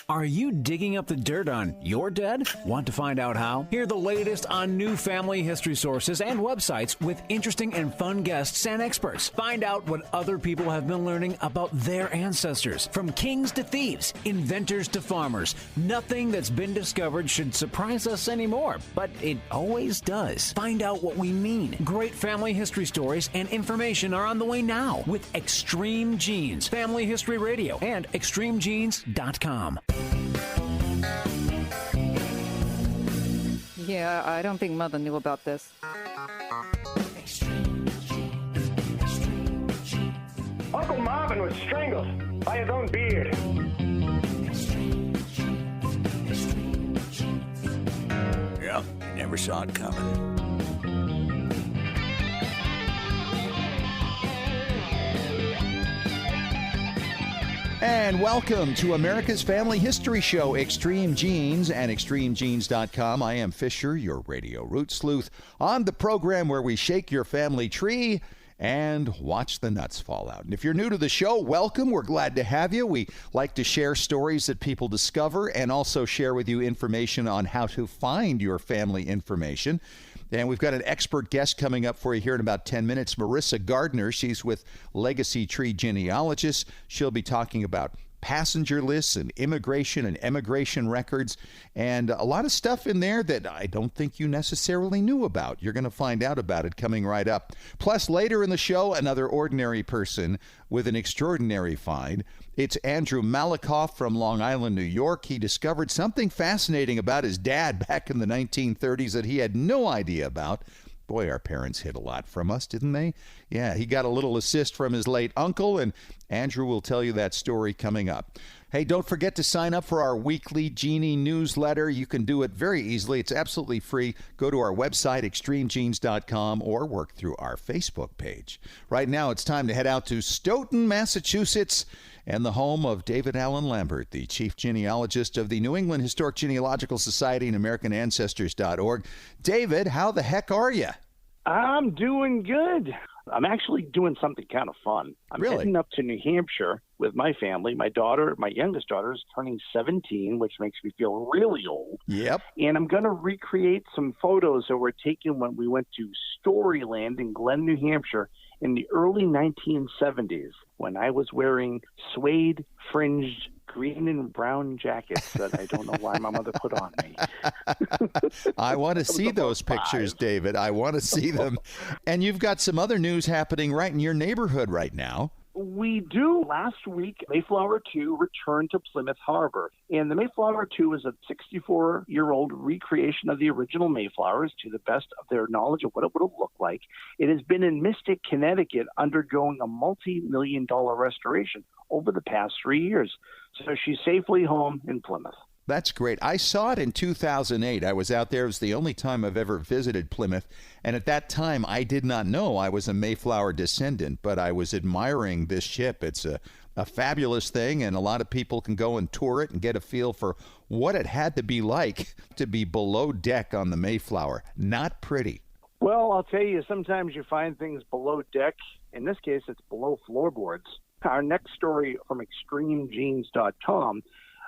Are you digging up the dirt on your dead? Want to find out how? Hear the latest on new family history sources and websites with interesting and fun guests and experts. Find out what other people have been learning about their ancestors. From kings to thieves, inventors to farmers, nothing that's been discovered should surprise us anymore, but it always does. Find out what we mean. Great family history stories and information are on the way now with Extreme Genes, Family History Radio, and extremegenes.com. Yeah, I don't think Mother knew about this. Uncle Marvin was strangled by his own beard. Yeah, never saw it coming. And welcome to America's Family History Show, Extreme Genes and extremegenes.com. I am Fisher, your radio root sleuth, on the program where we shake your family tree and watch the nuts fall out. And if you're new to the show, welcome. We're glad to have you. We like to share stories that people discover and also share with you information on how to find your family information. And we've got an expert guest coming up for you here in about 10 minutes, Marissa Gardner. She's with Legacy Tree Genealogists. She'll be talking about passenger lists and immigration and emigration records and a lot of stuff in there that I don't think you necessarily knew about. You're going to find out about it coming right up. Plus, later in the show, another ordinary person with an extraordinary find. It's Andrew Malikov from Long Island, New York. He discovered something fascinating about his dad back in the 1930s that he had no idea about. Boy, our parents hid a lot from us, didn't they? Yeah, he got a little assist from his late uncle, and Andrew will tell you that story coming up. Hey, don't forget to sign up for our weekly Genie newsletter. You can do it very easily. It's absolutely free. Go to our website, extremegenes.com, or work through our Facebook page. Right now, it's time to head out to Stoughton, Massachusetts, and the home of David Allen Lambert, the chief genealogist of the New England Historic Genealogical Society and AmericanAncestors.org. David, how the heck are you? I'm doing good. I'm actually doing something kind of fun. I'm heading up to New Hampshire with my family. My daughter, my youngest daughter, is turning 17, which makes me feel really old. Yep. And I'm going to recreate some photos that were taken when we went to Storyland in Glen, New Hampshire in the early 1970s when I was wearing suede fringed green and brown jackets that I don't know why my mother put on me. I want to see those pictures, David. I want to see them. And you've got some other news happening right in your neighborhood right now. We do. Last week, Mayflower 2 returned to Plymouth Harbor. And the Mayflower 2 is a 64-year-old recreation of the original Mayflowers to the best of their knowledge of what it would have looked like. It has been in Mystic, Connecticut, undergoing a multi-million-dollar restoration over the past 3 years. So she's safely home in Plymouth. That's great. I saw it in 2008. I was out there. It was the only time I've ever visited Plymouth. And at that time, I did not know I was a Mayflower descendant, but I was admiring this ship. It's a fabulous thing, and a lot of people can go and tour it and get a feel for what it had to be like to be below deck on the Mayflower. Not pretty. Well, I'll tell you, sometimes you find things below deck. In this case, it's below floorboards. Our next story from extremegenes.com.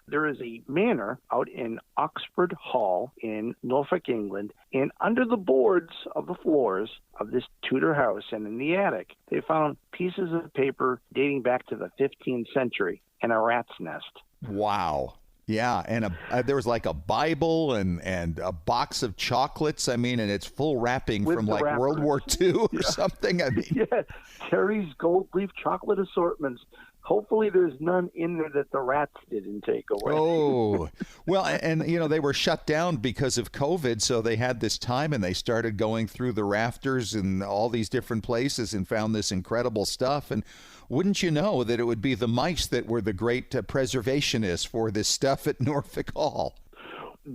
There is a manor out in Oxford Hall in Norfolk, England, and under the boards of the floors of this Tudor house and in the attic, they found pieces of paper dating back to the 15th century and a rat's nest. Wow. Yeah, and there was like a Bible and a box of chocolates. I mean, and it's full wrapping from like wrappers. World War II or something. I mean, yeah, Terry's gold leaf chocolate assortments. Hopefully there's none in there that the rats didn't take away. Oh, well, and, you know, they were shut down because of COVID, so they had this time and they started going through the rafters and all these different places and found this incredible stuff. And wouldn't you know that it would be the mice that were the great preservationists for this stuff at Norfolk Hall?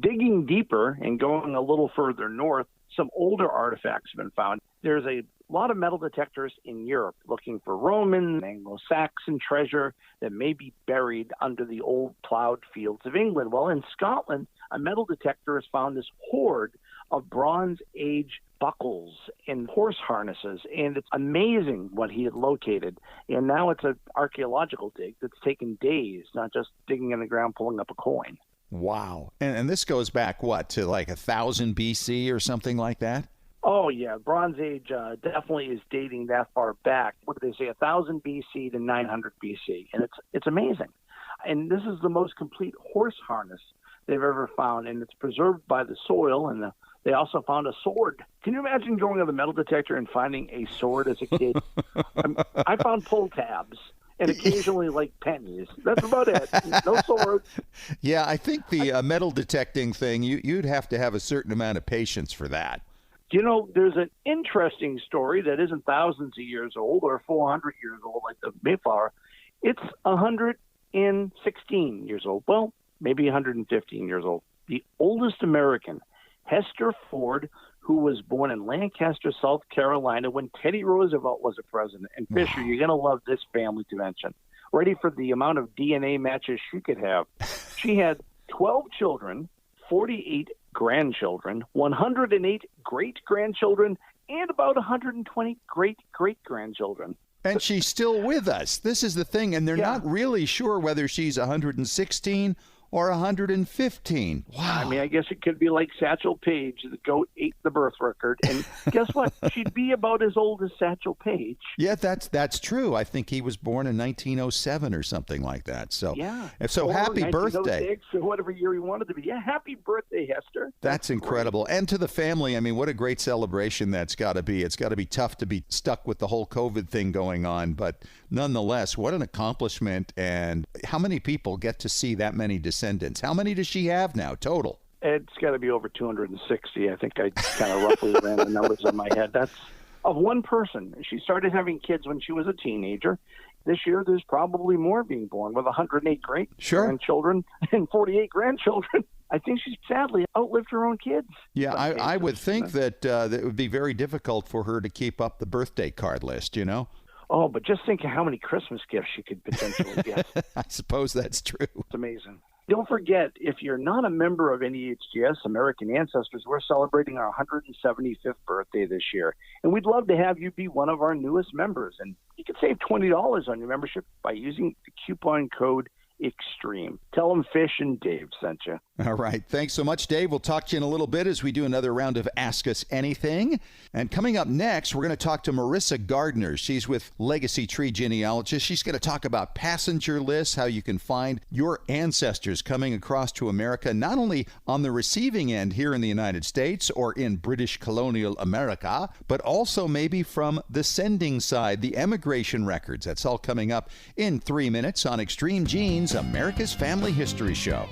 Digging deeper and going a little further north, some older artifacts have been found. There's a lot of metal detectors in Europe looking for Roman, Anglo-Saxon treasure that may be buried under the old plowed fields of England. Well, in Scotland, a metal detector has found this hoard of Bronze Age buckles and horse harnesses, and it's amazing what he had located. And now it's an archaeological dig that's taken days, not just digging in the ground, pulling up a coin. Wow. And this goes back, what, to like 1000 BC or something like that? Oh, yeah. Bronze Age definitely is dating that far back. What did they say? 1000 BC to 900 BC. And it's amazing. And this is the most complete horse harness they've ever found, and it's preserved by the soil, and they also found a sword. Can you imagine going to the metal detector and finding a sword as a kid? I found pull tabs and occasionally like pennies. That's about it. No sword. Yeah, I think the metal detecting thing, you'd have to have a certain amount of patience for that. You know, there's an interesting story that isn't thousands of years old or 400 years old like the Mayflower. It's 116 years old. Well, maybe 115 years old. The oldest American, Hester Ford, who was born in Lancaster, South Carolina, when Teddy Roosevelt was a president. And Fisher, you're going to love this family dimension. Ready for the amount of DNA matches she could have. She had 12 children, 48 grandchildren, 108 great-grandchildren, and about 120 great-great-grandchildren. And she's still with us. This is the thing, and they're not really sure whether she's 116 or 115. Wow. I mean, I guess it could be like Satchel Paige. The goat ate the birth record. And guess what? She'd be about as old as Satchel Paige. Yeah, that's true. I think he was born in 1907 or something like that. So, yeah. So happy birthday. Or whatever year he wanted to be. Yeah, happy birthday, Hester. That's incredible. Great. And to the family, I mean, what a great celebration that's got to be. It's got to be tough to be stuck with the whole COVID thing going on. But nonetheless, what an accomplishment. And how many people get to see that many descendants? How many does she have now total? It's got to be over 260. I think I kind of roughly ran the numbers in my head. That's of one person. She started having kids when she was a teenager. This year, there's probably more being born with 108 great-grandchildren and 48 grandchildren. I think she's sadly outlived her own kids. Yeah, I would think that it would be very difficult for her to keep up the birthday card list, you know? Oh, but just think of how many Christmas gifts she could potentially get. I suppose that's true. It's amazing. Don't forget, if you're not a member of NEHGS, American Ancestors, we're celebrating our 175th birthday this year. And we'd love to have you be one of our newest members. And you can save $20 on your membership by using the coupon code EXTREME. Tell them Fish and Dave sent you. All right. Thanks so much, Dave. We'll talk to you in a little bit as we do another round of Ask Us Anything. And coming up next, we're going to talk to Marissa Gardner. She's with Legacy Tree Genealogist. She's going to talk about passenger lists, how you can find your ancestors coming across to America, not only on the receiving end here in the United States or in British colonial America, but also maybe from the sending side, the emigration records. That's all coming up in 3 minutes on Extreme Genes, America's Family History Show.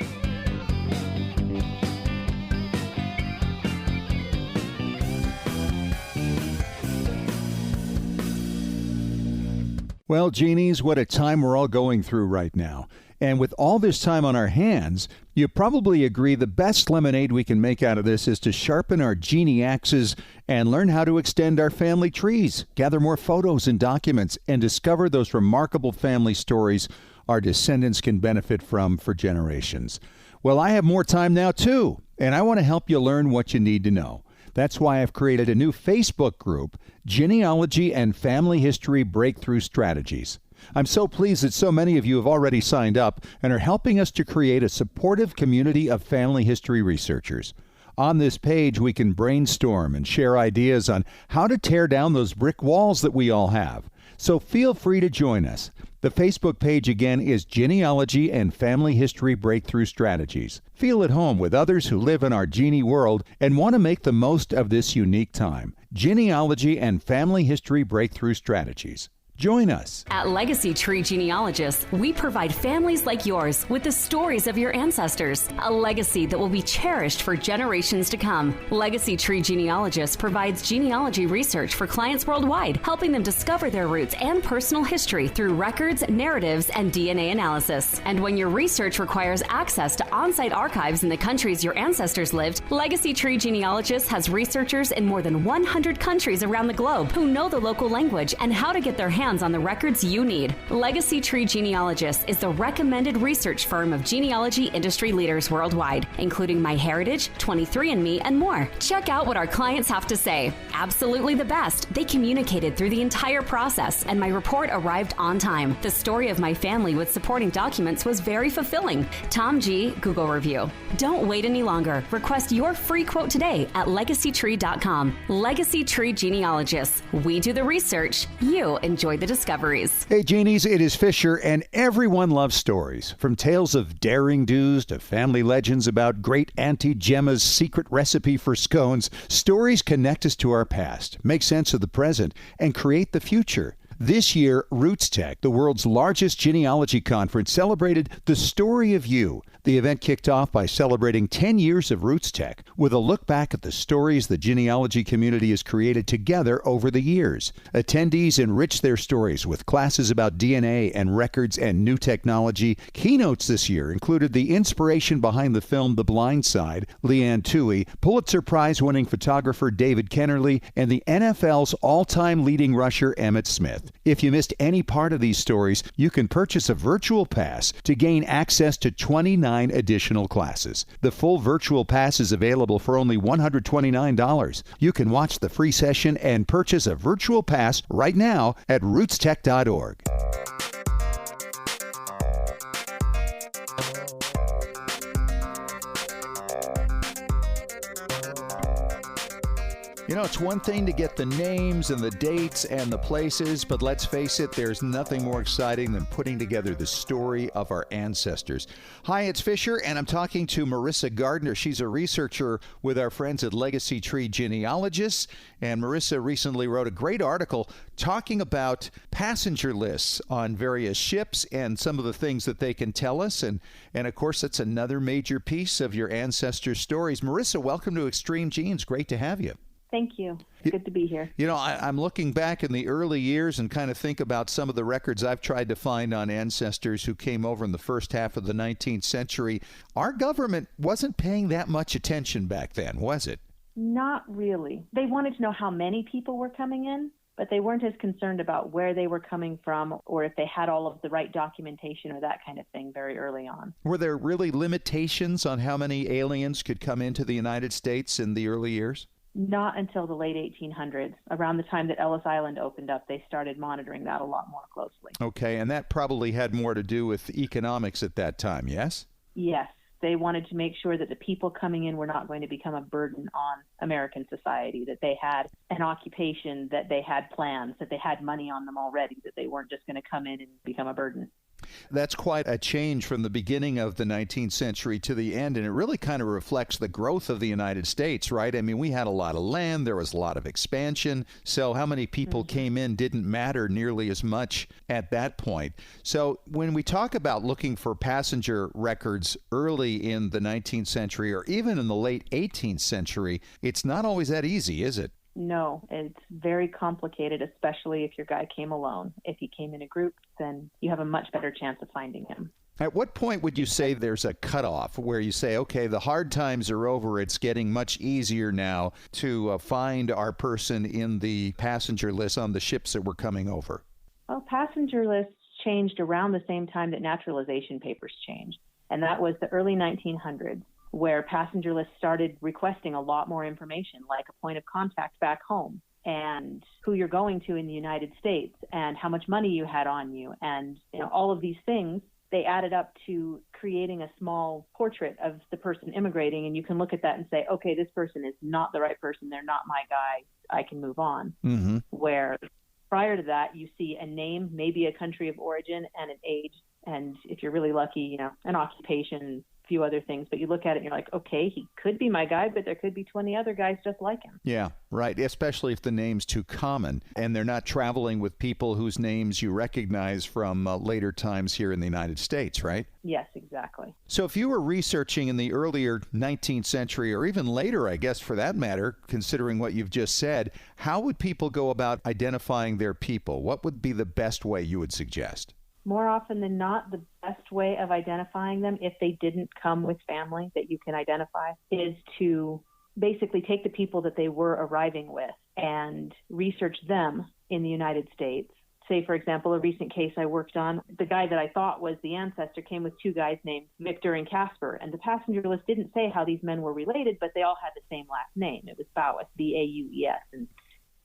Well, Genies, what a time we're all going through right now. And with all this time on our hands, you probably agree the best lemonade we can make out of this is to sharpen our genie axes and learn how to extend our family trees, gather more photos and documents, and discover those remarkable family stories our descendants can benefit from for generations. Well, I have more time now, too, and I want to help you learn what you need to know. That's why I've created a new Facebook group, Genealogy and Family History Breakthrough Strategies. I'm so pleased that so many of you have already signed up and are helping us to create a supportive community of family history researchers. On this page, we can brainstorm and share ideas on how to tear down those brick walls that we all have. So feel free to join us. The Facebook page again is Genealogy and Family History Breakthrough Strategies. Feel at home with others who live in our genie world and want to make the most of this unique time. Genealogy and Family History Breakthrough Strategies. Join us. At Legacy Tree Genealogists, we provide families like yours with the stories of your ancestors, a legacy that will be cherished for generations to come. Legacy Tree Genealogists provides genealogy research for clients worldwide, helping them discover their roots and personal history through records, narratives, and DNA analysis. And when your research requires access to on-site archives in the countries your ancestors lived, Legacy Tree Genealogists has researchers in more than 100 countries around the globe who know the local language and how to get their hands hands on the records you need. Legacy Tree Genealogist is the recommended research firm of genealogy industry leaders worldwide, including MyHeritage, 23andMe, and more. Check out what our clients have to say. Absolutely the best. They communicated through the entire process, and my report arrived on time. The story of my family with supporting documents was very fulfilling. Tom G. Google review. Don't wait any longer. Request your free quote today at legacytree.com. Legacy Tree Genealogists. We do the research. You enjoy the discoveries. Hey, Genies, it is Fisher, and everyone loves stories. From tales of daring do's to family legends about great Auntie Gemma's secret recipe for scones, stories connect us to our past, make sense of the present, and create the future. This year, Roots Tech, the world's largest genealogy conference, celebrated the story of you. The event kicked off by celebrating 10 years of Roots Tech with a look back at the stories the genealogy community has created together over the years. Attendees enriched their stories with classes about DNA and records and new technology. Keynotes this year included the inspiration behind the film The Blind Side, Leanne Toohey, Pulitzer Prize-winning photographer David Kennerly, and the NFL's all-time leading rusher Emmitt Smith. If you missed any part of these stories, you can purchase a virtual pass to gain access to 29 additional classes. The full virtual pass is available for only $129. You can watch the free session and purchase a virtual pass right now at rootstech.org. You know, it's one thing to get the names and the dates and the places, but let's face it, there's nothing more exciting than putting together the story of our ancestors. Hi, it's Fisher, and I'm talking to Marissa Gardner. She's a researcher with our friends at Legacy Tree Genealogists, and Marissa recently wrote a great article talking about passenger lists on various ships and some of the things that they can tell us, and of course, that's another major piece of your ancestors' stories. Marissa, welcome to Extreme Genes. Great to have you. Thank you. It's good to be here. You know, I'm looking back in the early years and kind of think about some of the records I've tried to find on ancestors who came over in the first half of the 19th century. Our government wasn't paying that much attention back then, was it? Not really. They wanted to know how many people were coming in, but they weren't as concerned about where they were coming from or if they had all of the right documentation or that kind of thing very early on. Were there really limitations on how many aliens could come into the United States in the early years? Not until the late 1800s. Around the time that Ellis Island opened up, they started monitoring that a lot more closely. Okay, and that probably had more to do with economics at that time, yes? Yes. They wanted to make sure that the people coming in were not going to become a burden on American society, that they had an occupation, that they had plans, that they had money on them already, that they weren't just going to come in and become a burden. That's quite a change from the beginning of the 19th century to the end, and it really kind of reflects the growth of the United States, right? I mean, we had a lot of land, there was a lot of expansion, so how many people came in didn't matter nearly as much at that point. So when we talk about looking for passenger records early in the 19th century or even in the late 18th century, it's not always that easy, is it? No, it's very complicated, especially if your guy came alone. If he came in a group, then you have a much better chance of finding him. At what point would you say there's a cutoff where you say, okay, the hard times are over, it's getting much easier now to find our person in the passenger list on the ships that were coming over? Well, passenger lists changed around the same time that naturalization papers changed, and that was the early 1900s. Where passenger lists started requesting a lot more information, like a point of contact back home and who you're going to in the United States and how much money you had on you. And all of these things, they added up to creating a small portrait of the person immigrating. And you can look at that and say, okay, this person is not the right person. They're not my guy. I can move on. Mm-hmm. Where prior to that, you see a name, maybe a country of origin and an age. And if you're really lucky, an occupation, few other things, but you look at it and you're like, okay, he could be my guy, but there could be 20 other guys just like him. Yeah, right. Especially if the name's too common and they're not traveling with people whose names you recognize from later times here in the United States, right? Yes, exactly. So if you were researching in the earlier 19th century or even later, I guess for that matter, considering what you've just said, how would people go about identifying their people? What would be the best way you would suggest? More often than not, the best way of identifying them, if they didn't come with family that you can identify, is to basically take the people that they were arriving with and research them in the United States say, for example, a recent case I worked on, the guy that I thought was the ancestor came with two guys named Victor and Casper, and the passenger list didn't say how these men were related, but they all had the same last name. It was Baues, B-A-U-E-S, and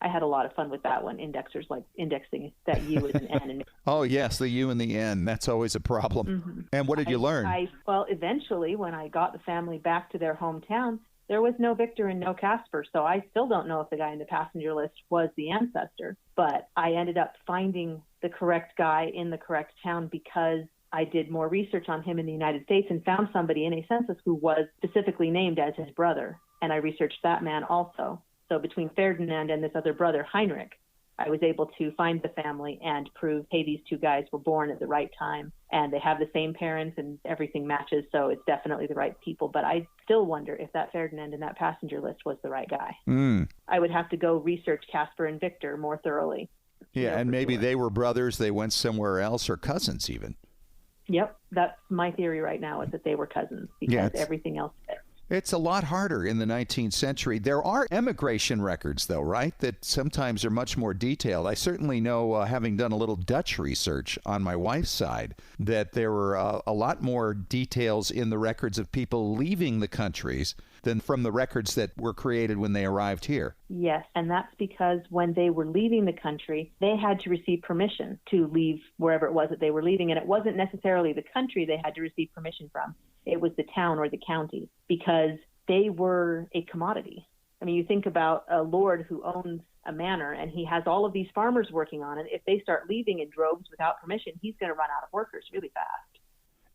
I had a lot of fun with that one. Indexers like indexing that U as an N. And oh, yes, the U and the N. That's always a problem. Mm-hmm. And what did you learn? Well, eventually, when I got the family back to their hometown, there was no Victor and no Casper, so I still don't know if the guy in the passenger list was the ancestor. But I ended up finding the correct guy in the correct town because I did more research on him in the United States and found somebody in a census who was specifically named as his brother. And I researched that man also. So between Ferdinand and this other brother, Heinrich, I was able to find the family and prove, hey, these two guys were born at the right time and they have the same parents and everything matches. So it's definitely the right people. But I still wonder if that Ferdinand in that passenger list was the right guy. I would have to go research Casper and Victor more thoroughly. Yeah, and maybe they were brothers. They went somewhere else, or cousins even. Yep. That's my theory right now, is that they were cousins because everything else fits. It's a lot harder in the 19th century. There are emigration records, though, right, that sometimes are much more detailed. I certainly know, having done a little Dutch research on my wife's side, that there were a lot more details in the records of people leaving the countries than from the records that were created when they arrived here. Yes, and that's because when they were leaving the country, they had to receive permission to leave wherever it was that they were leaving, and it wasn't necessarily the country they had to receive permission from. It was the town or the county, because they were a commodity. I mean, you think about a lord who owns a manor and he has all of these farmers working on it. If they start leaving in droves without permission, he's going to run out of workers really fast.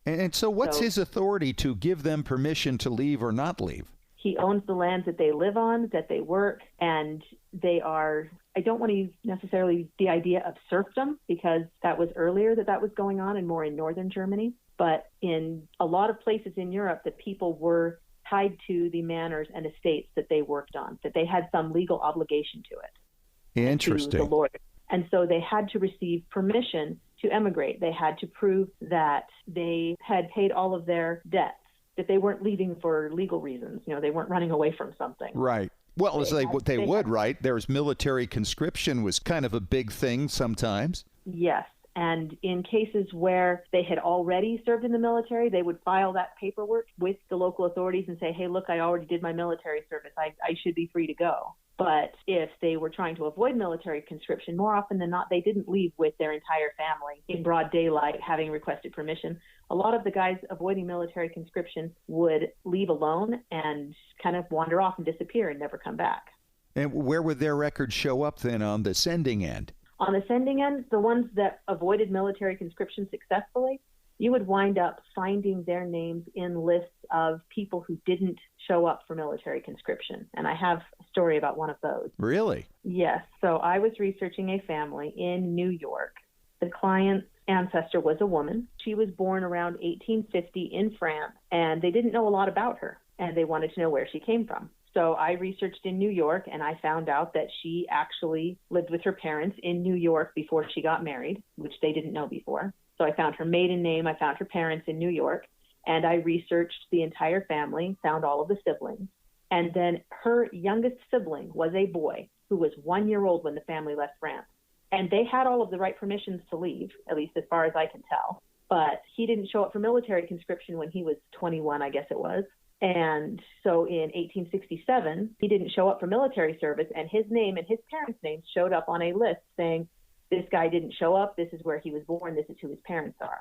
And so what's his authority to give them permission to leave or not leave? He owns the lands that they live on, that they work, and they are, I don't want to use necessarily the idea of serfdom, because that was earlier that was going on and more in northern Germany. But in a lot of places in Europe, the people were tied to the manors and estates that they worked on, that they had some legal obligation to it. Interesting. To the lord. And so they had to receive permission to emigrate. They had to prove that they had paid all of their debts, that they weren't leaving for legal reasons. You know, they weren't running away from something. Right. Well, they would, right? There's military conscription was kind of a big thing sometimes. Yes. And in cases where they had already served in the military, they would file that paperwork with the local authorities and say, hey, look, I already did my military service. I should be free to go. But if they were trying to avoid military conscription, more often than not, they didn't leave with their entire family in broad daylight, having requested permission. A lot of the guys avoiding military conscription would leave alone and kind of wander off and disappear and never come back. And where would their records show up then on the sending end? On the sending end, the ones that avoided military conscription successfully, you would wind up finding their names in lists of people who didn't show up for military conscription. And I have a story about one of those. Really? Yes. So I was researching a family in New York. The client's ancestor was a woman. She was born around 1850 in France, and they didn't know a lot about her, and they wanted to know where she came from. So I researched in New York, and I found out that she actually lived with her parents in New York before she got married, which they didn't know before. So I found her maiden name, I found her parents in New York, and I researched the entire family, found all of the siblings. And then her youngest sibling was a boy who was 1 year old when the family left France. And they had all of the right permissions to leave, at least as far as I can tell. But he didn't show up for military conscription when he was 21, I guess it was. And so in 1867, he didn't show up for military service, and his name and his parents' names showed up on a list saying, this guy didn't show up, this is where he was born, this is who his parents are.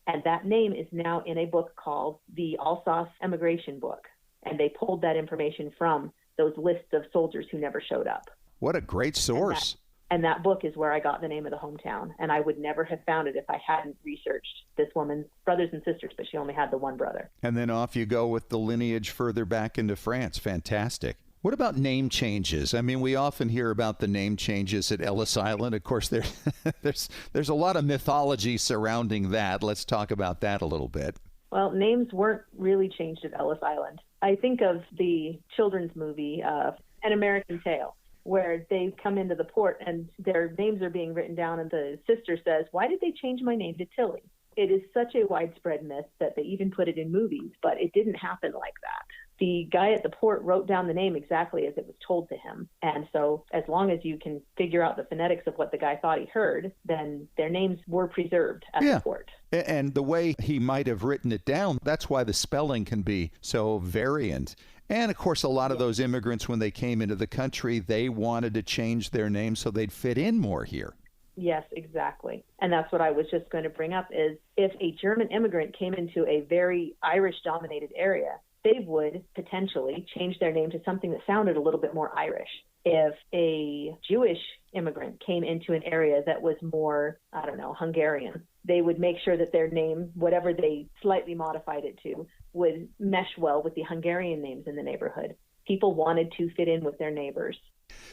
And that name is now in a book called the Alsace Emigration Book. And they pulled that information from those lists of soldiers who never showed up. What a great source. And that book is where I got the name of the hometown. And I would never have found it if I hadn't researched this woman's brothers and sisters, but she only had the one brother. And then off you go with the lineage further back into France. Fantastic. What about name changes? I mean, we often hear about the name changes at Ellis Island. Of course, there's a lot of mythology surrounding that. Let's talk about that a little bit. Well, names weren't really changed at Ellis Island. I think of the children's movie, An American Tale, where they come into the port and their names are being written down, and the sister says, why did they change my name to Tilly? It is such a widespread myth that they even put it in movies, but it didn't happen like that. the guy at the port wrote down the name exactly as it was told to him. And so as long as you can figure out the phonetics of what the guy thought he heard, then their names were preserved at the port. And the way he might have written it down, that's why the spelling can be so variant. And, of course, a lot of those immigrants, when they came into the country, they wanted to change their name so they'd fit in more here. Yes, exactly. And that's what I was just going to bring up is if a German immigrant came into a very Irish-dominated area, they would potentially change their name to something that sounded a little bit more Irish. If a Jewish immigrant came into an area that was more, Hungarian, they would make sure that their name, whatever they slightly modified it to, would mesh well with the Hungarian names in the neighborhood. People wanted to fit in with their neighbors.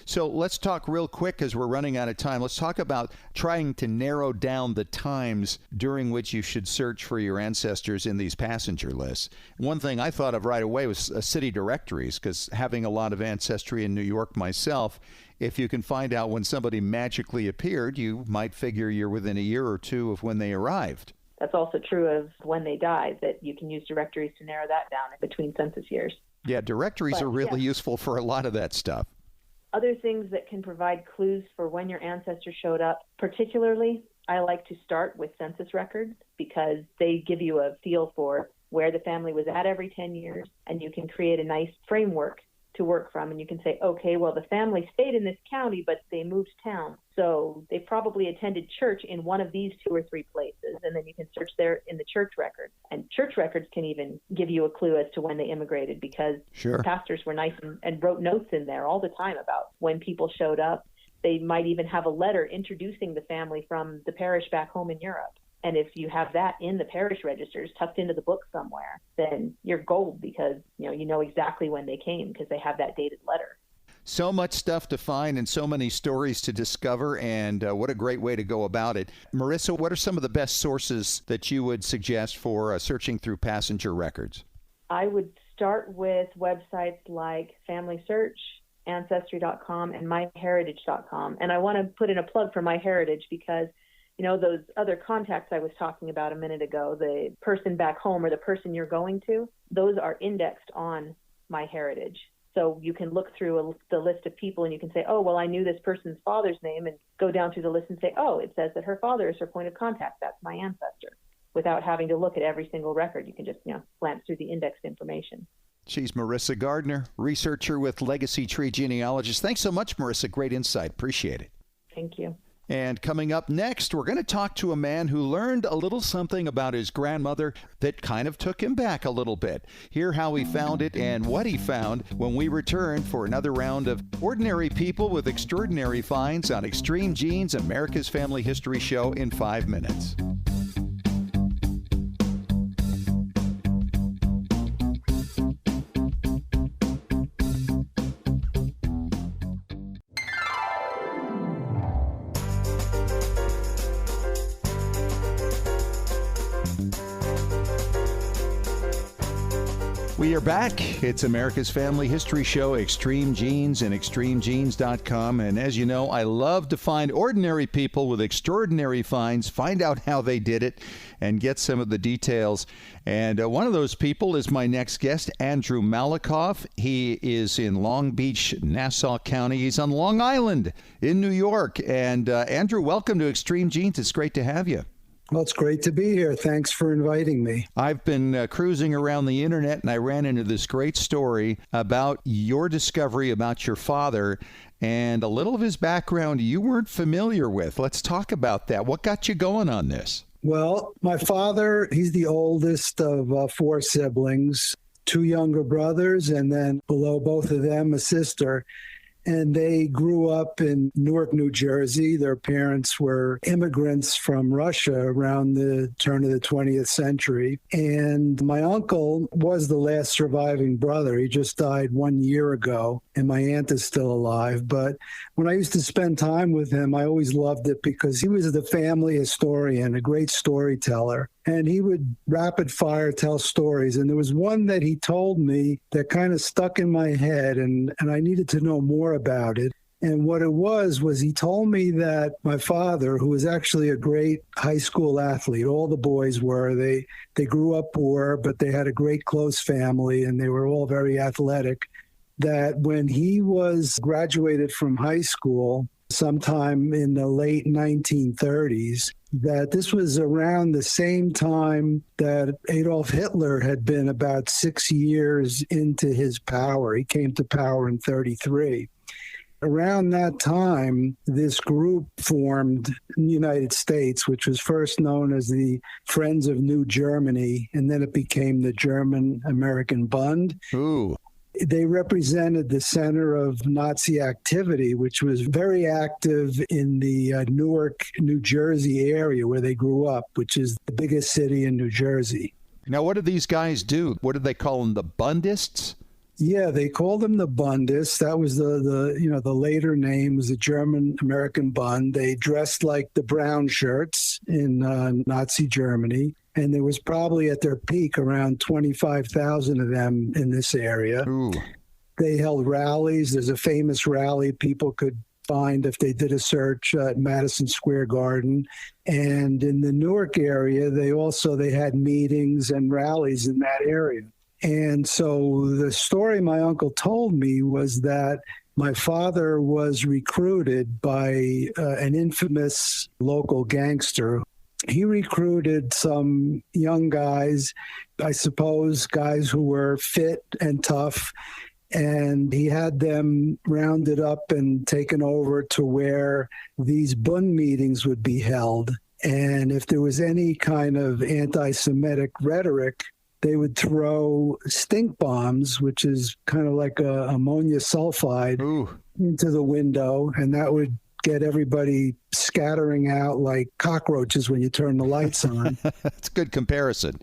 So let's talk real quick as we're running out of time. Let's talk about trying to narrow down the times during which you should search for your ancestors in these passenger lists. One thing I thought of right away was city directories, because having a lot of ancestry in New York myself, if you can find out when somebody magically appeared, you might figure you're within a year or two of when they arrived. That's also true of when they died, that you can use directories to narrow that down between census years. Yeah, directories are really useful for a lot of that stuff. Other things that can provide clues for when your ancestors showed up, particularly, I like to start with census records because they give you a feel for where the family was at every 10 years, and you can create a nice framework to work from. And you can say, okay, well, the family stayed in this county, but they moved town. So they probably attended church in one of these 2 or 3 places. And then you can search there in the church records. And church records can even give you a clue as to when they immigrated because pastors were nice and wrote notes in there all the time about when people showed up. They might even have a letter introducing the family from the parish back home in Europe. And if you have that in the parish registers tucked into the book somewhere, then you're gold because you know exactly when they came because they have that dated letter. So much stuff to find and so many stories to discover, and what a great way to go about it. Marissa, what are some of the best sources that you would suggest for searching through passenger records? I would start with websites like Family Search, Ancestry.com, and MyHeritage.com. And I want to put in a plug for MyHeritage because those other contacts I was talking about a minute ago, the person back home or the person you're going to, those are indexed on MyHeritage. So you can look through the list of people and you can say, oh, well, I knew this person's father's name and go down through the list and say, oh, it says that her father is her point of contact. That's my ancestor. Without having to look at every single record, you can just, glance through the indexed information. She's Marissa Gardner, researcher with Legacy Tree Genealogist. Thanks so much, Marissa. Great insight. Appreciate it. Thank you. And coming up next, we're going to talk to a man who learned a little something about his grandmother that kind of took him back a little bit. Hear how he found it and what he found when we return for another round of Ordinary People with Extraordinary Finds on Extreme Genes, America's Family History Show in 5 minutes. We are back. It's America's Family History Show, Extreme Genes and ExtremeGenes.com. And as you know, I love to find ordinary people with extraordinary finds, find out how they did it, and get some of the details. And one of those people is my next guest, Andrew Malikov. He is in Long Beach, Nassau County. He's on Long Island in New York. And Andrew, welcome to Extreme Genes. It's great to have you. Well, it's great to be here. Thanks for inviting me. I've been cruising around the internet, and I ran into this great story about your discovery about your father and a little of his background you weren't familiar with. Let's talk about that. What got you going on this? Well, my father, he's the oldest of 4 siblings, 2 younger brothers, and then below both of them, a sister. And they grew up in Newark, New Jersey. Their parents were immigrants from Russia around the turn of the 20th century. And my uncle was the last surviving brother. He just died 1 year ago, and my aunt is still alive. But when I used to spend time with him, I always loved it because he was the family historian, a great storyteller. And he would rapid fire tell stories. And there was one that he told me that kind of stuck in my head, and I needed to know more about it. And what it was he told me that my father, who was actually a great high school athlete, all the boys were, they grew up poor, but they had a great close family and they were all very athletic, that when he was graduated from high school sometime in the late 1930s, that this was around the same time that Adolf Hitler had been about 6 years into his power. He came to power in 1933. Around that time, this group formed in the United States, which was first known as the Friends of New Germany, and then it became the German-American Bund. Ooh. They represented the center of Nazi activity, which was very active in the Newark, New Jersey area where they grew up, which is the biggest city in New Jersey. Now, what did these guys do? What did they call them? The Bundists? Yeah, they called them the Bundists. That was the later name was the German-American Bund. They dressed like the brown shirts in Nazi Germany. And there was probably at their peak around 25,000 of them in this area. Ooh. They held rallies. There's a famous rally people could find if they did a search at Madison Square Garden. And in the Newark area, they had meetings and rallies in that area. And so the story my uncle told me was that my father was recruited by an infamous local gangster. He recruited some young guys, I suppose guys who were fit and tough, and he had them rounded up and taken over to where these Bund meetings would be held. And if there was any kind of anti-Semitic rhetoric, they would throw stink bombs, which is kind of like ammonia sulfide, into the window, and that would get everybody scattering out like cockroaches when you turn the lights on. That's a good comparison.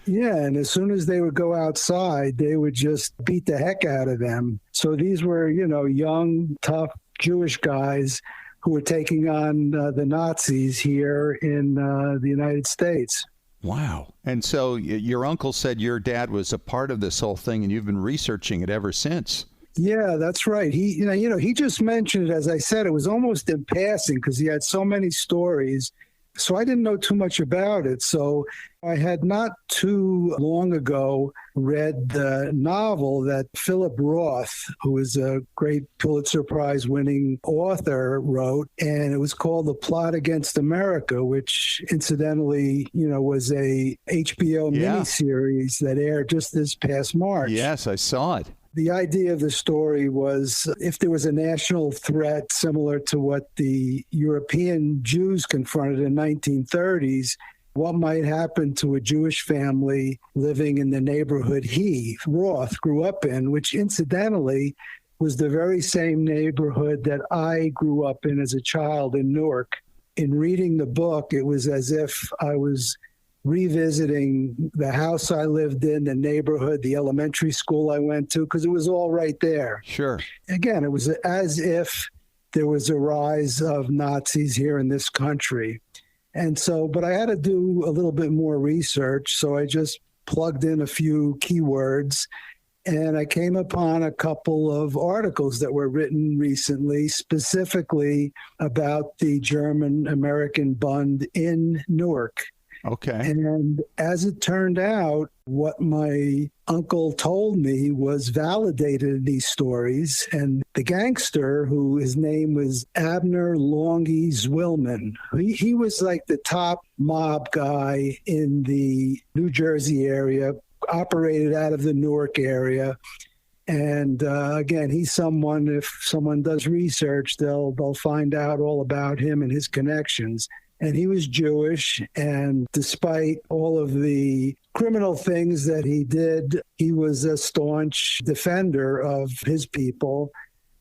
Yeah, and as soon as they would go outside, they would just beat the heck out of them. So these were, young, tough Jewish guys who were taking on the Nazis here in the United States. Wow. And so your uncle said your dad was a part of this whole thing, and you've been researching it ever since. Yeah, that's right. He just mentioned it. As I said, it was almost in passing because he had so many stories. So I didn't know too much about it. So I had not too long ago read the novel that Philip Roth, who is a great Pulitzer Prize winning author, wrote. And it was called The Plot Against America, which incidentally, was a HBO miniseries that aired just this past March. Yes, I saw it. The idea of the story was if there was a national threat similar to what the European Jews confronted in the 1930s, what might happen to a Jewish family living in the neighborhood he, Roth, grew up in, which incidentally was the very same neighborhood that I grew up in as a child in Newark. In reading the book, it was as if I was revisiting the house I lived in, the neighborhood, the elementary school I went to, because it was all right there. Sure. Again, it was as if there was a rise of Nazis here in this country. And so, but I had to do a little bit more research, so I just plugged in a few keywords, and I came upon a couple of articles that were written recently, specifically about the German-American Bund in Newark. Okay. And as it turned out, what my uncle told me was validated in these stories. And the gangster, who his name was Abner Longy Zwillman, he was like the top mob guy in the New Jersey area, operated out of the Newark area. And again, he's someone, if someone does research, they'll find out all about him and his connections. And he was Jewish, and despite all of the criminal things that he did, he was a staunch defender of his people,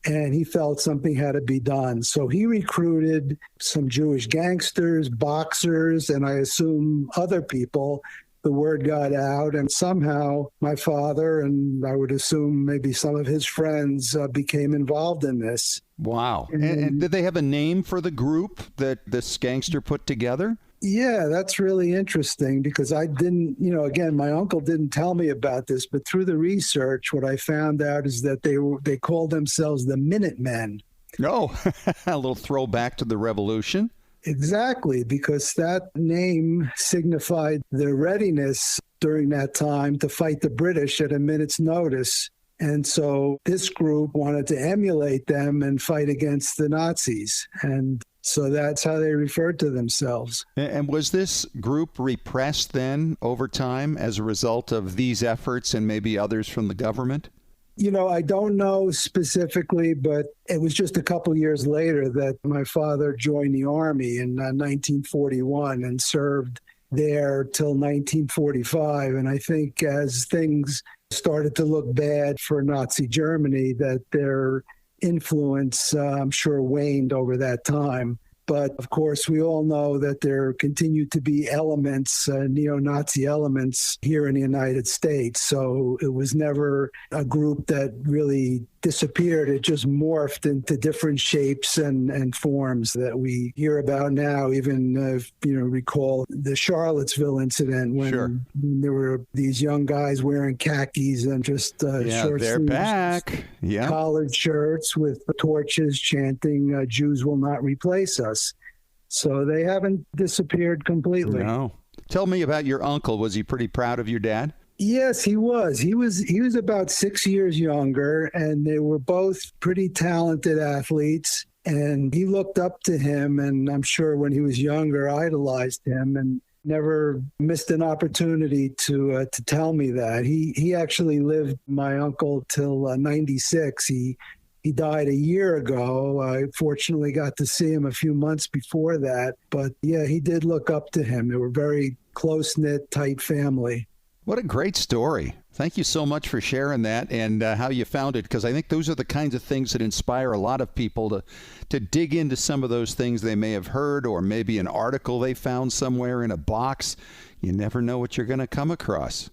and he felt something had to be done. So he recruited some Jewish gangsters, boxers, and I assume other people. The word got out, and somehow my father, and I would assume maybe some of his friends, became involved in this. Wow. And did they have a name for the group that this gangster put together? Yeah, that's really interesting because I didn't, again, my uncle didn't tell me about this, but through the research, what I found out is that they called themselves the Minutemen. No, a little throwback to the Revolution. Exactly, because that name signified their readiness during that time to fight the British at a minute's notice. And so this group wanted to emulate them and fight against the Nazis. And so that's how they referred to themselves. And was this group repressed then over time as a result of these efforts and maybe others from the government? You know, I don't know specifically, but it was just a couple years later that my father joined the Army in 1941 and served there till 1945. And I think as things started to look bad for Nazi Germany, that their influence, I'm sure, waned over that time. But of course, we all know that there continue to be elements, neo-Nazi elements here in the United States. So it was never a group that really disappeared. It just morphed into different shapes and forms that we hear about now. Even, recall the Charlottesville incident when there were these young guys wearing khakis and just short they're sleeves, back. Yeah, collared shirts with torches chanting, Jews will not replace us. So they haven't disappeared completely. No. Tell me about your uncle. Was he pretty proud of your dad? Yes, he was. He was about 6 years younger, and they were both pretty talented athletes. And he looked up to him, and I'm sure when he was younger, idolized him, and never missed an opportunity to tell me that. He actually lived, my uncle, till 96. He died a year ago. I fortunately got to see him a few months before that. But yeah, he did look up to him. They were a very close-knit, tight family. What a great story. Thank you so much for sharing that and how you found it, because I think those are the kinds of things that inspire a lot of people to dig into some of those things they may have heard, or maybe an article they found somewhere in a box. You never know what you're going to come across.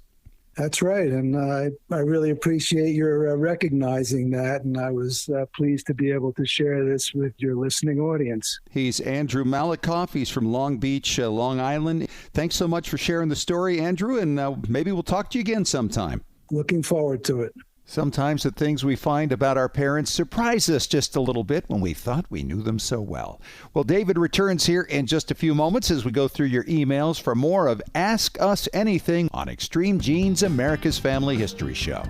That's right, and I really appreciate your recognizing that, and I was pleased to be able to share this with your listening audience. He's Andrew Malikov. He's from Long Beach, Long Island. Thanks so much for sharing the story, Andrew, and maybe we'll talk to you again sometime. Looking forward to it. Sometimes the things we find about our parents surprise us just a little bit when we thought we knew them so well. Well, David returns here in just a few moments as we go through your emails for more of Ask Us Anything on Extreme Genes, America's Family History Show.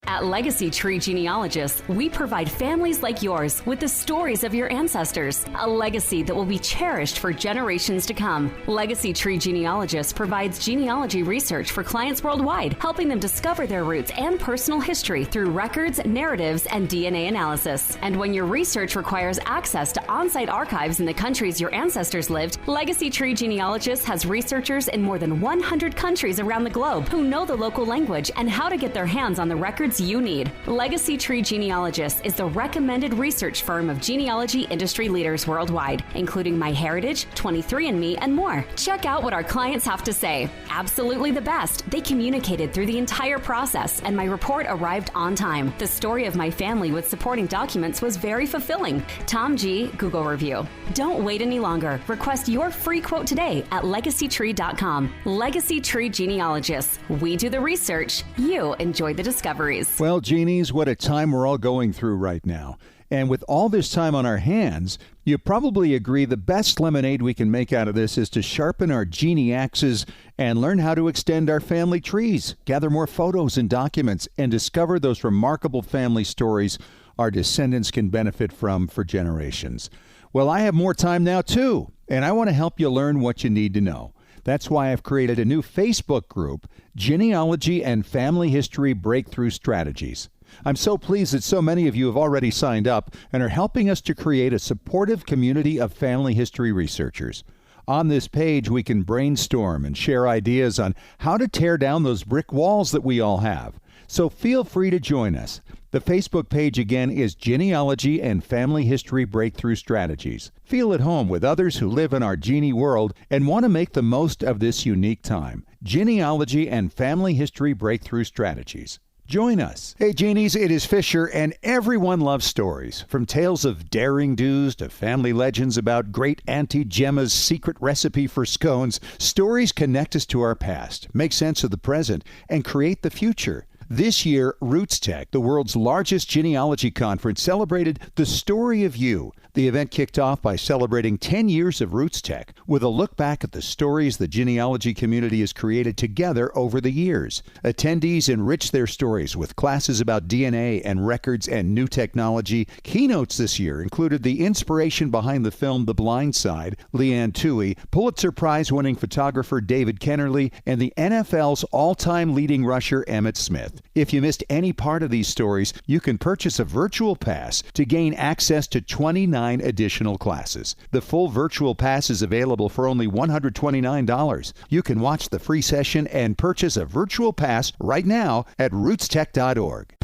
At Legacy Tree Genealogists, we provide families like yours with the stories of your ancestors, a legacy that will be cherished for generations to come. Legacy Tree Genealogists provides genealogy research for clients worldwide, helping them discover their roots and personal history through records, narratives, and DNA analysis. And when your research requires access to on-site archives in the countries your ancestors lived, Legacy Tree Genealogists has researchers in more than 100 countries around the globe who know the local language and how to get their hands on the records you need. Legacy Tree Genealogists is the recommended research firm of genealogy industry leaders worldwide, including MyHeritage, 23andMe, and more. Check out what our clients have to say. Absolutely the best. They communicated through the entire process, and my report arrived on time. The story of my family with supporting documents was very fulfilling. Tom G. Google review. Don't wait any longer. Request your free quote today at legacytree.com. Legacy Tree Genealogists. We do the research. You enjoy the discoveries. Well, genies, what a time we're all going through right now. And with all this time on our hands, you probably agree the best lemonade we can make out of this is to sharpen our genie axes and learn how to extend our family trees, gather more photos and documents, and discover those remarkable family stories our descendants can benefit from for generations. Well, I have more time now, too, and I want to help you learn what you need to know. That's why I've created a new Facebook group, Genealogy and Family History Breakthrough Strategies. I'm so pleased that so many of you have already signed up and are helping us to create a supportive community of family history researchers. On this page, we can brainstorm and share ideas on how to tear down those brick walls that we all have. So feel free to join us. The Facebook page again is Genealogy and Family History Breakthrough Strategies. Feel at home with others who live in our genie world and want to make the most of this unique time. Genealogy and Family History Breakthrough Strategies. Join us. Hey, Genies, it is Fisher, and everyone loves stories. From tales of daring do's to family legends about great Auntie Gemma's secret recipe for scones, stories connect us to our past, make sense of the present, and create the future. This year, Roots Tech, the world's largest genealogy conference, celebrated the story of you. The event kicked off by celebrating 10 years of Roots Tech with a look back at the stories the genealogy community has created together over the years. Attendees enriched their stories with classes about DNA and records and new technology. Keynotes this year included the inspiration behind the film The Blind Side, Leanne Toohey, Pulitzer Prize-winning photographer David Kennerly, and the NFL's all-time leading rusher Emmitt Smith. If you missed any part of these stories, you can purchase a virtual pass to gain access to 29 additional classes. The full virtual pass is available for only $129. You can watch the free session and purchase a virtual pass right now at rootstech.org.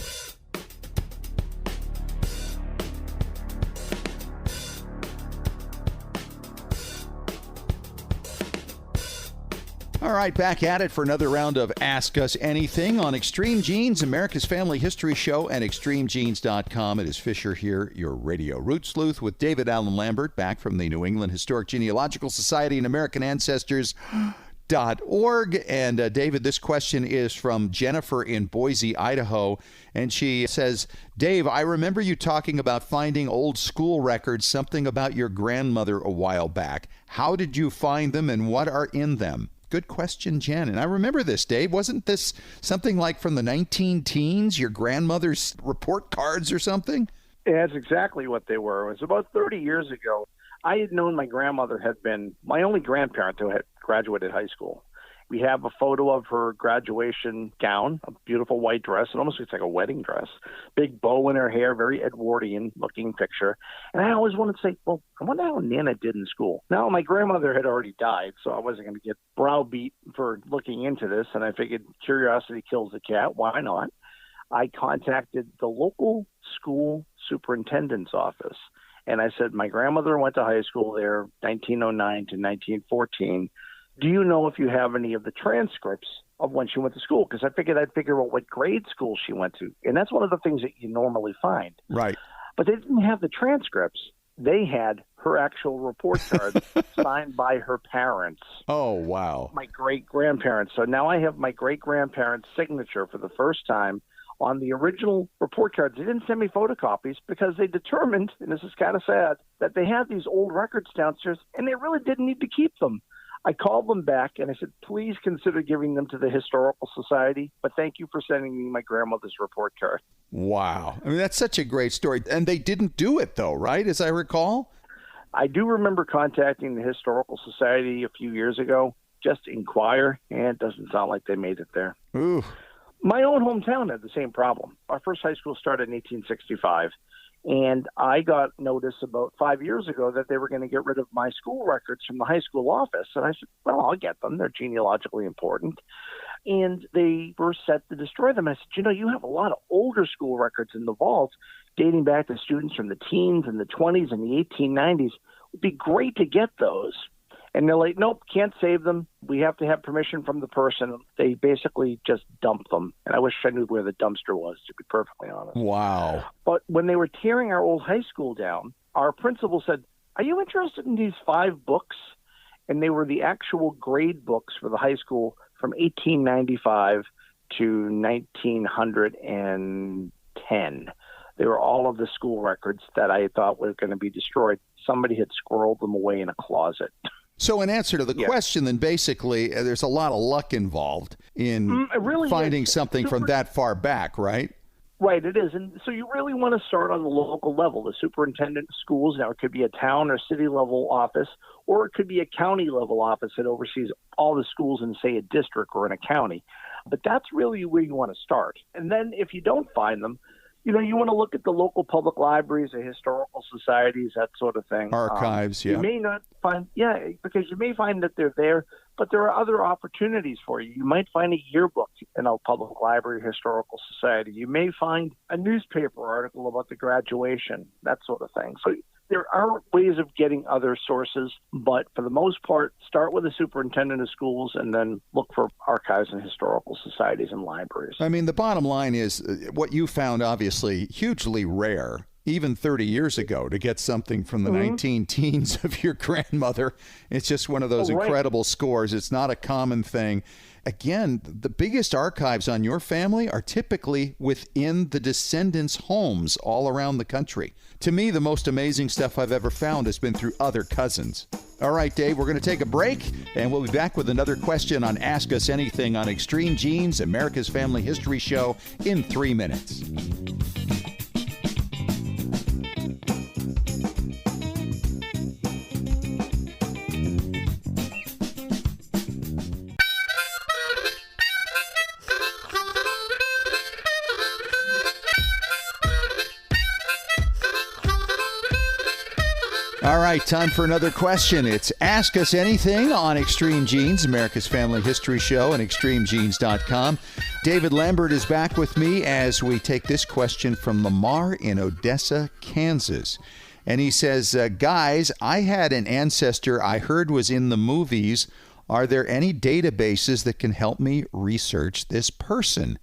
All right, back at it for another round of Ask Us Anything on Extreme Genes, America's Family History Show, and extremegenes.com. It is Fisher here, your radio root sleuth, with David Allen Lambert, back from the New England Historic Genealogical Society and American Ancestors.org. And David, this question is from Jennifer in Boise, Idaho. And she says, Dave, I remember you talking about finding old school records, something about your grandmother a while back. How did you find them and what are in them? Good question, Jen. And I remember this, Dave. Wasn't this something like from the 19-teens, your grandmother's report cards or something? That's exactly what they were. It was about 30 years ago. I had known my grandmother had been my only grandparent who had graduated high school. We have a photo of her graduation gown, a beautiful white dress. It almost looks like a wedding dress. Big bow in her hair, very Edwardian-looking picture. And I always wanted to say, well, I wonder how Nana did in school. Now, my grandmother had already died, so I wasn't going to get browbeat for looking into this. And I figured curiosity kills the cat. Why not? I contacted the local school superintendent's office. And I said, my grandmother went to high school there, 1909 to 1914. Do you know if you have any of the transcripts of when she went to school? Because I figured I'd figure out what grade school she went to. And that's one of the things that you normally find. Right. But they didn't have the transcripts. They had her actual report card signed by her parents. Oh, wow. My great-grandparents. So now I have my great-grandparents' signature for the first time on the original report cards. They didn't send me photocopies because they determined, and this is kind of sad, that they had these old records downstairs, and they really didn't need to keep them. I called them back, and I said, please consider giving them to the Historical Society, but thank you for sending me my grandmother's report card. Wow. I mean, that's such a great story. And they didn't do it, though, right, as I recall? I do remember contacting the Historical Society a few years ago just to inquire, and it doesn't sound like they made it there. Ooh. My own hometown had the same problem. Our first high school started in 1865. And I got notice about 5 years ago that they were going to get rid of my school records from the high school office. And I said, well, I'll get them. They're genealogically important. And they were set to destroy them. And I said, you have a lot of older school records in the vault dating back to students from the teens and the 20s and the 1890s. It would be great to get those. And they're like, nope, can't save them. We have to have permission from the person. They basically just dump them. And I wish I knew where the dumpster was, to be perfectly honest. Wow. But when they were tearing our old high school down, our principal said, are you interested in these 5 books? And they were the actual grade books for the high school from 1895 to 1910. They were all of the school records that I thought were going to be destroyed. Somebody had squirreled them away in a closet. So in answer to the question, then basically there's a lot of luck involved in finding something from that far back, right? Right, it is. And so you really want to start on the local level, the superintendent of schools. Now, it could be a town or city level office, or it could be a county level office that oversees all the schools in, say, a district or in a county. But that's really where you want to start. And then if you don't find them, you want to look at the local public libraries, the historical societies, that sort of thing. Archives, You may not find, because you may find that they're there, but there are other opportunities for you. You might find a yearbook in a public library, historical society. You may find a newspaper article about the graduation, that sort of thing. So There are ways of getting other sources, but for the most part, start with the superintendent of schools and then look for archives and historical societies and libraries. I mean, the bottom line is what you found, obviously, hugely rare, even 30 years ago, to get something from the 19 teens of your grandmother. It's just one of those incredible scores. It's not a common thing. Again, the biggest archives on your family are typically within the descendants' homes all around the country. To me, the most amazing stuff I've ever found has been through other cousins. All right, Dave, we're going to take a break, and we'll be back with another question on Ask Us Anything on Extreme Genes, America's Family History Show, in 3 minutes. All right, time for another question. It's Ask Us Anything on Extreme Genes, America's Family History Show, and extremegenes.com. David Lambert is back with me as we take this question from Lamar in Odessa, Kansas. And he says, guys, I had an ancestor I heard was in the movies. Are there any databases that can help me research this person?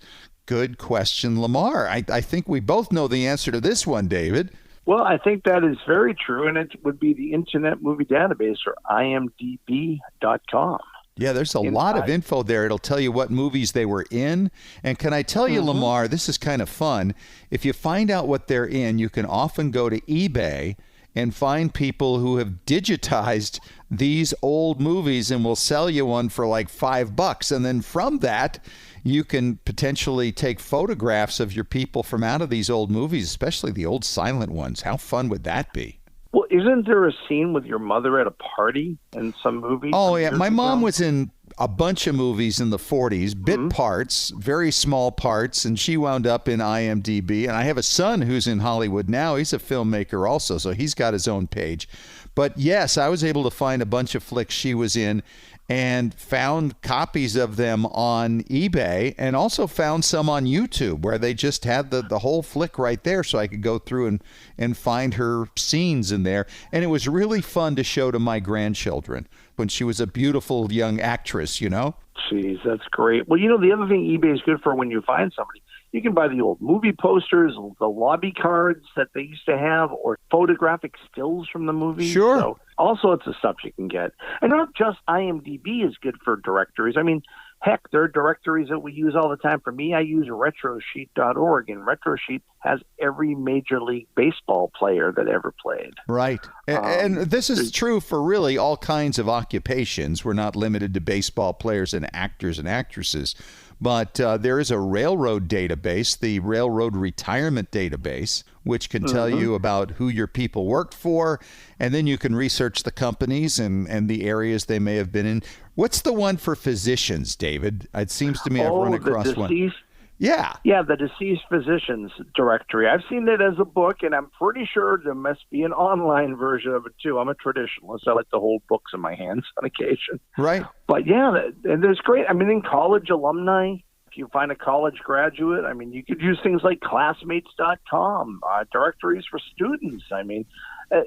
Good question, Lamar. I think we both know the answer to this one, David. Well, I think that is very true, and it would be the Internet Movie Database, or imdb.com. Yeah, there's a lot of info there. It'll tell you what movies they were in. And can I tell you, Lamar, this is kind of fun. If you find out what they're in, you can often go to eBay and find people who have digitized these old movies and will sell you one for like $5. And then from that, you can potentially take photographs of your people from out of these old movies, especially the old silent ones. How fun would that be? Well, isn't there a scene with your mother at a party in some movie? Oh, yeah. My mom was in a bunch of movies in the 40s, bit parts, very small parts, and she wound up in IMDb. And I have a son who's in Hollywood now. He's a filmmaker also, so he's got his own page. But yes, I was able to find a bunch of flicks she was in and found copies of them on eBay, and also found some on YouTube where they just had the whole flick right there, so I could go through and find her scenes in there. And it was really fun to show to my grandchildren when she was a beautiful young actress, you know? Jeez, that's great. Well, you know, the other thing eBay is good for when you find somebody, you can buy the old movie posters, the lobby cards that they used to have, or photographic stills from the movie. Sure. So all sorts of stuff you can get. And not just IMDb is good for directories. I mean, heck, there are directories that we use all the time. For me, I use retrosheet.org, and Retrosheet has every Major League Baseball player that ever played. Right. And this is true for really all kinds of occupations. We're not limited to baseball players and actors and actresses. But there is a railroad database, the Railroad Retirement Database, which can tell you about who your people worked for, and then you can research the companies and the areas they may have been in. What's the one for physicians, David? It seems to me I've run across one. Yeah. Yeah, the Deceased Physicians Directory. I've seen it as a book, and I'm pretty sure there must be an online version of it, too. I'm a traditionalist. I like to hold books in my hands on occasion. Right. But, yeah, and there's great. I mean, in college alumni, if you find a college graduate, I mean, you could use things like classmates.com, directories for students. I mean,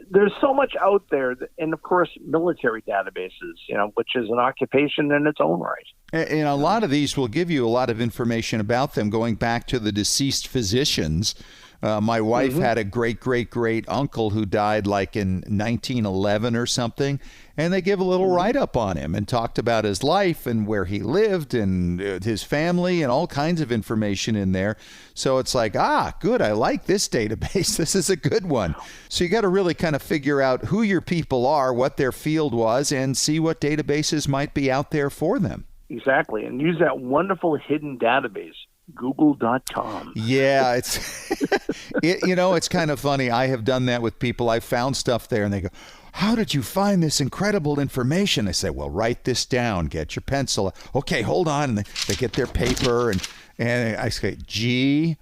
there's so much out there. And, of course, military databases, you know, which is an occupation in its own right. And a lot of these will give you a lot of information about them, going back to the deceased physicians. My wife had a great uncle who died like in 1911 or something, and they give a little write-up on him and talked about his life and where he lived and his family and all kinds of information in there. So it's like, good, I like this database. This is a good one. So you got to really kind of figure out who your people are, what their field was, and see what databases might be out there for them. Exactly, and use that wonderful hidden database, Google.com. Yeah, it's kind of funny. I have done that with people. I found stuff there, and they go, how did you find this incredible information? I say, well, write this down. Get your pencil. Okay, hold on. And they get their paper, and I say, G-O-O-G.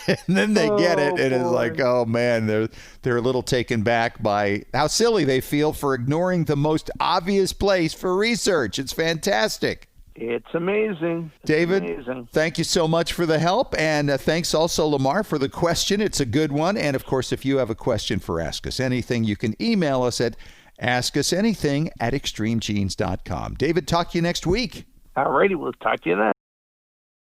And then they get it, and it's like, oh man, they're a little taken back by how silly they feel for ignoring the most obvious place for research. It's fantastic. It's amazing. David, amazing. Thank you so much for the help. And thanks also, Lamar, for the question. It's a good one. And, of course, if you have a question for Ask Us Anything, you can email us at askusanything@extremegenes.com. David, talk to you next week. All righty. We'll talk to you then.